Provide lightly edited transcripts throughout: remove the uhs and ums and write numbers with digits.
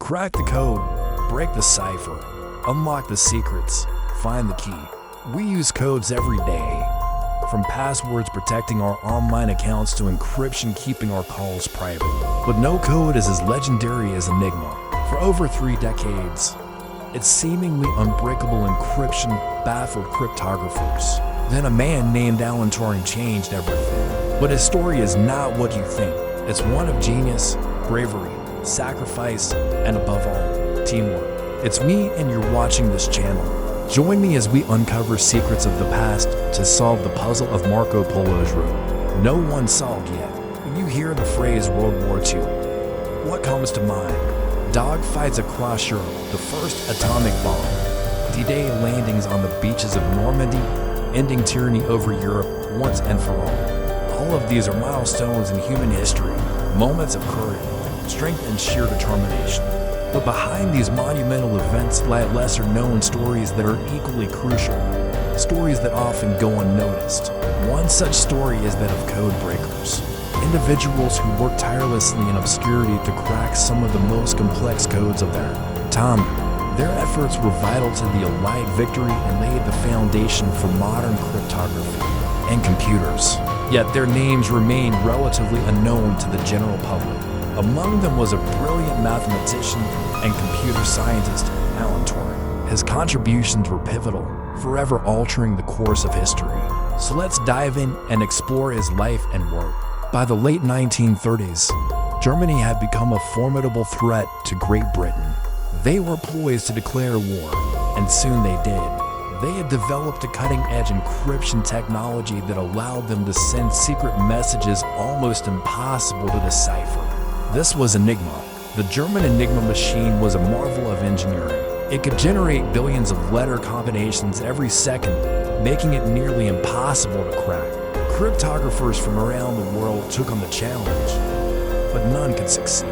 Crack the code, break the cipher, unlock the secrets, find the key. We use codes every day, from passwords protecting our online accounts to encryption keeping our calls private. But no code is as legendary as Enigma. For over 3 decades, its seemingly unbreakable encryption baffled cryptographers. Then a man named Alan Turing changed everything. But his story is not what you think. It's one of genius, bravery, sacrifice, and above all, teamwork. It's me and you're watching this channel. Join me as we uncover secrets of the past to solve the puzzle of Marco Polo's route. No one solved yet. When you hear the phrase World War II, what comes to mind? Dogfights across Europe, the first atomic bomb, D-Day landings on the beaches of Normandy, ending tyranny over Europe once and for all. All of these are milestones in human history, moments of courage, strength, and sheer determination. But behind these monumental events lie lesser-known stories that are equally crucial, stories that often go unnoticed. One such story is that of code breakers, individuals who work tirelessly in obscurity to crack some of the most complex codes of their time. Their efforts were vital to the Allied victory and laid the foundation for modern cryptography and computers. Yet their names remain relatively unknown to the general public. Among them was a brilliant mathematician and computer scientist, Alan Turing. His contributions were pivotal, forever altering the course of history. So let's dive in and explore his life and work. By the late 1930s, Germany had become a formidable threat to Great Britain. They were poised to declare war, and soon they did. They had developed a cutting-edge encryption technology that allowed them to send secret messages almost impossible to decipher. This was Enigma. The German Enigma machine was a marvel of engineering. It could generate billions of letter combinations every second, making it nearly impossible to crack. Cryptographers from around the world took on the challenge, but none could succeed.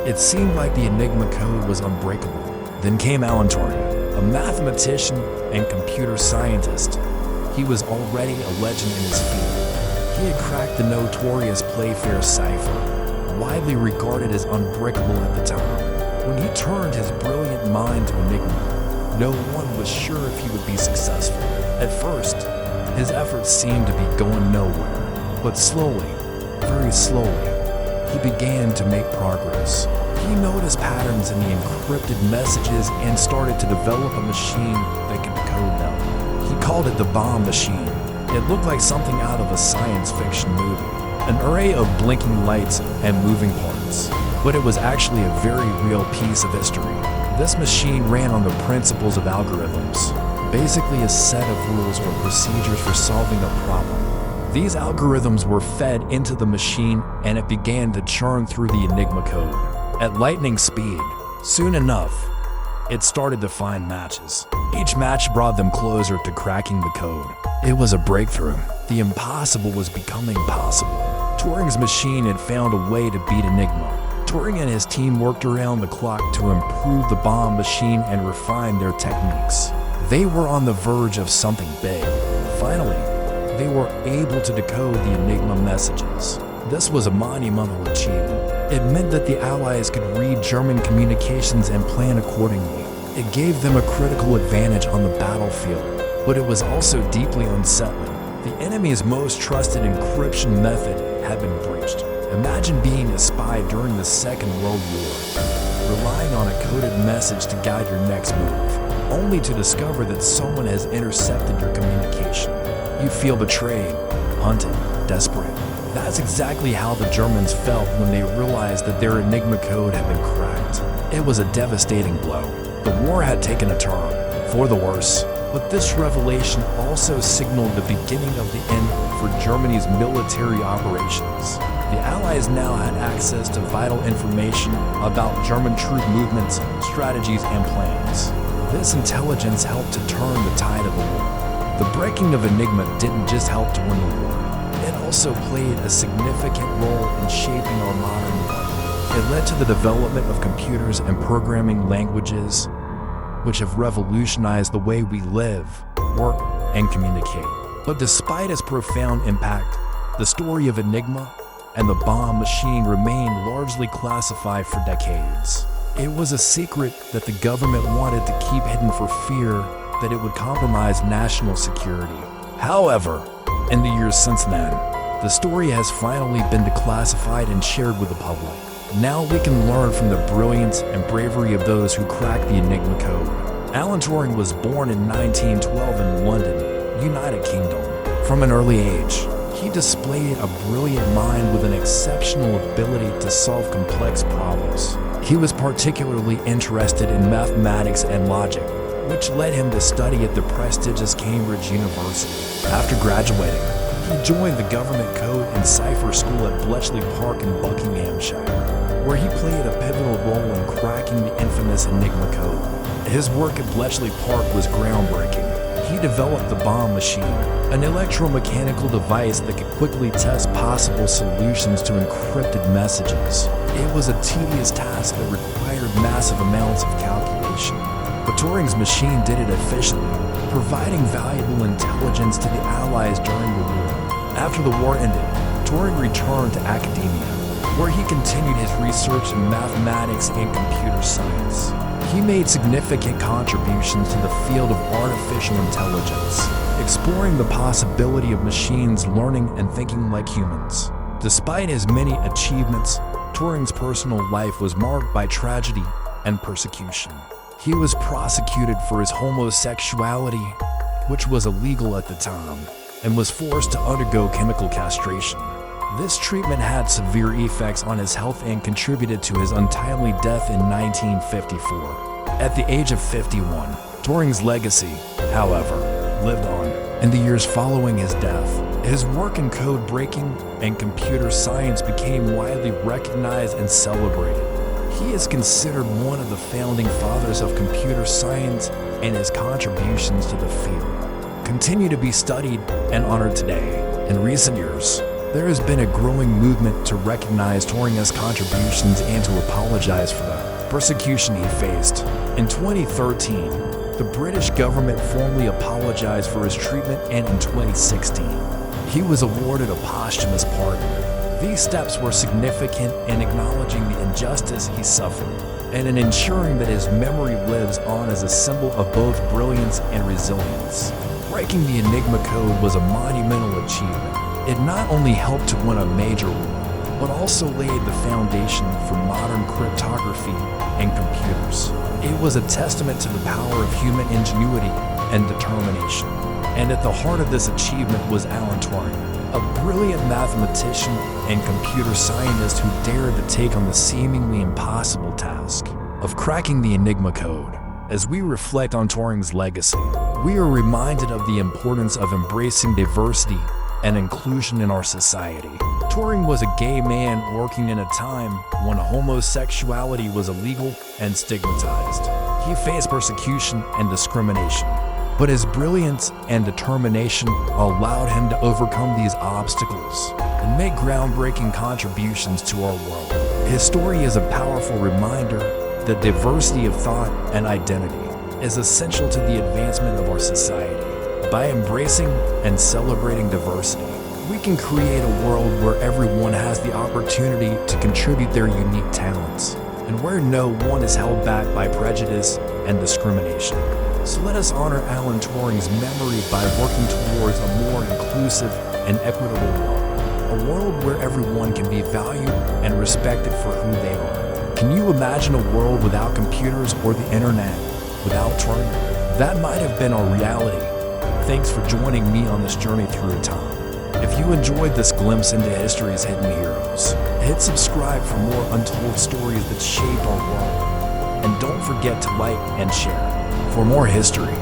It seemed like the Enigma code was unbreakable. Then came Alan Turing, a mathematician and computer scientist. He was already a legend in his field. He had cracked the notorious Playfair cipher, widely regarded as unbreakable at the time. When he turned his brilliant mind to Enigma, no one was sure if he would be successful. At first, his efforts seemed to be going nowhere, but slowly, very slowly, he began to make progress. He noticed patterns in the encrypted messages and started to develop a machine that could decode them. He called it the bomb machine. It looked like something out of a science fiction movie, an array of blinking lights and moving parts. But it was actually a very real piece of history. This machine ran on the principles of algorithms, basically a set of rules or procedures for solving a problem. These algorithms were fed into the machine and it began to churn through the Enigma code at lightning speed. Soon enough, it started to find matches. Each match brought them closer to cracking the code. It was a breakthrough. The impossible was becoming possible. Turing's machine had found a way to beat Enigma. Turing and his team worked around the clock to improve the bomb machine and refine their techniques. They were on the verge of something big. Finally, they were able to decode the Enigma messages. This was a monumental achievement. It meant that the Allies could read German communications and plan accordingly. It gave them a critical advantage on the battlefield, but it was also deeply unsettling. The enemy's most trusted encryption method had been breached. Imagine being a spy during the Second World War, relying on a coded message to guide your next move, only to discover that someone has intercepted your communication. You feel betrayed, hunted, desperate. That's exactly how the Germans felt when they realized that their Enigma code had been cracked. It was a devastating blow. The war had taken a turn, for the worse. But this revelation also signaled the beginning of the end for Germany's military operations. The Allies now had access to vital information about German troop movements, strategies, and plans. This intelligence helped to turn the tide of the war. The breaking of Enigma didn't just help to win the war. It also played a significant role in shaping our modern world. It led to the development of computers and programming languages, which have revolutionized the way we live, work, and communicate. But despite its profound impact, the story of Enigma and the bomb machine remained largely classified for decades. It was a secret that the government wanted to keep hidden for fear that it would compromise national security. However, in the years since then, the story has finally been declassified and shared with the public. Now we can learn from the brilliance and bravery of those who cracked the Enigma code. Alan Turing was born in 1912 in London, United Kingdom. From an early age, he displayed a brilliant mind with an exceptional ability to solve complex problems. He was particularly interested in mathematics and logic, which led him to study at the prestigious Cambridge University. After graduating, he joined the government code and cipher school at Bletchley Park in Buckinghamshire, where he played a pivotal role in cracking the infamous Enigma code. His work at Bletchley Park was groundbreaking. He developed the bomb machine, an electromechanical device that could quickly test possible solutions to encrypted messages. It was a tedious task that required massive amounts of calculation, but Turing's machine did it efficiently, providing valuable intelligence to the Allies during the war. After the war ended, Turing returned to academia, where he continued his research in mathematics and computer science. He made significant contributions to the field of artificial intelligence, exploring the possibility of machines learning and thinking like humans. Despite his many achievements, Turing's personal life was marked by tragedy and persecution. He was prosecuted for his homosexuality, which was illegal at the time, and was forced to undergo chemical castration. This treatment had severe effects on his health and contributed to his untimely death in 1954. At the age of 51, Turing's legacy, however, lived on. In the years following his death, his work in code breaking and computer science became widely recognized and celebrated. He is considered one of the founding fathers of computer science, and his contributions to the field continue to be studied and honored today. In recent years, there has been a growing movement to recognize Turing's contributions and to apologize for the persecution he faced. In 2013, the British government formally apologized for his treatment, and in 2016, he was awarded a posthumous pardon. These steps were significant in acknowledging the injustice he suffered and in ensuring that his memory lives on as a symbol of both brilliance and resilience. Breaking the Enigma code was a monumental achievement. It not only helped to win a major war, but also laid the foundation for modern cryptography and computers. It was a testament to the power of human ingenuity and determination. And at the heart of this achievement was Alan Turing, a brilliant mathematician and computer scientist who dared to take on the seemingly impossible task of cracking the Enigma code. As we reflect on Turing's legacy, we are reminded of the importance of embracing diversity and inclusion in our society. Turing was a gay man working in a time when homosexuality was illegal and stigmatized. He faced persecution and discrimination, but his brilliance and determination allowed him to overcome these obstacles and make groundbreaking contributions to our world. His story is a powerful reminder that diversity of thought and identity is essential to the advancement of our society. By embracing and celebrating diversity, we can create a world where everyone has the opportunity to contribute their unique talents, and where no one is held back by prejudice and discrimination. So let us honor Alan Turing's memory by working towards a more inclusive and equitable world. A world where everyone can be valued and respected for who they are. Can you imagine a world without computers or the internet without Turing? That might have been our reality. Thanks for joining me on this journey through time. If you enjoyed this glimpse into history's hidden heroes, hit subscribe for more untold stories that shaped our world. And don't forget to like and share for more history.